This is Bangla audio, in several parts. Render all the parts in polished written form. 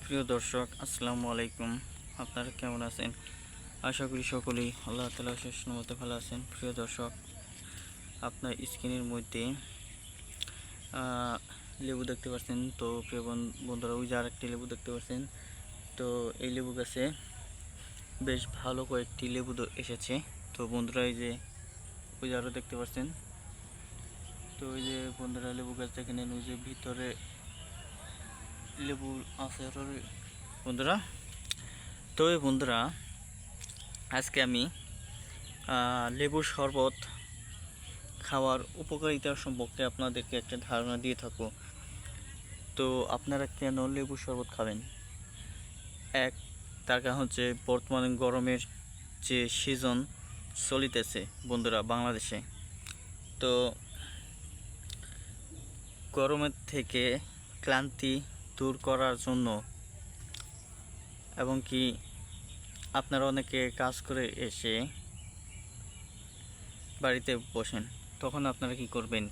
প্রিয় দর্শক, আসসালামু আলাইকুম। আপনারা কেমন আছেন? আশা করি সকলেই আল্লাহ তাআলার অশেষ রহমতে ভালো আছেন। প্রিয় দর্শক, আপনার স্ক্রিনের মধ্যে আহ, লেবু দেখতে পাচ্ছেন। তো প্রিয় বন্ধুরা, ওই যে আরেকটি লেবু দেখতে পাচ্ছেন। তো এই লেবু গাছে বেশ ভালো কয়েকটি লেবু এসেছে। তো বন্ধুরা, এই যে ওই যে আরও দেখতে পাচ্ছেন। তো ওই যে বন্ধুরা, লেবু গাছ দেখে নেন, ওই যে ভিতরে লেবু আছে আরও বন্ধুরা। তো এই বন্ধুরা, আজকে আমি লেবুর শরবত খাওয়ার উপকারিতা সম্পর্কে আপনাদেরকে একটা ধারণা দিয়ে থাকবো। তো আপনারা কেন লেবুর শরবত খাবেন? তার কারণ হচ্ছে বর্তমানে গরমের যে সিজন চলিতেছে বন্ধুরা বাংলাদেশে। তো গরমের থেকে ক্লান্তি দূর করার জন্য, এবং কি আপনারা অনেকে কাজ করে এসে বাড়িতে বসেন, তখন আপনারা কি করবেন?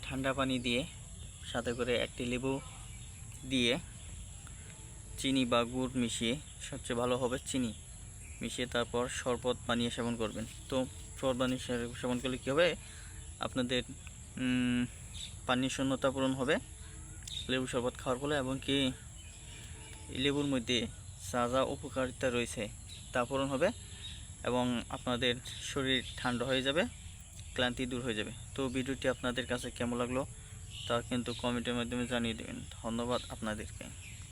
ঠান্ডা পানি দিয়ে সাথে করে একটি লেবু দিয়ে চিনি বা গুড় মিশিয়ে, সবচেয়ে ভালো হবে চিনি মিশিয়ে, তারপর শরবত বানিয়ে সেবন করবেন। তো শরবত বানিয়ে সেবন করলে কী হবে? আপনাদের পানির শূন্যতা পূরণ হবে লেবু শরবত খাওয়ার ফলে, এবং কি লেবুর মধ্যে যা যা উপকারিতা রয়েছে তা পূরণ হবে, এবং আপনাদের শরীর ঠান্ডা হয়ে যাবে, ক্লান্তি দূর হয়ে যাবে। তো ভিডিওটি আপনাদের কাছে কেমন লাগলো তা কিন্তু কমেন্টের মাধ্যমে জানিয়ে দেবেন। ধন্যবাদ আপনাদেরকে।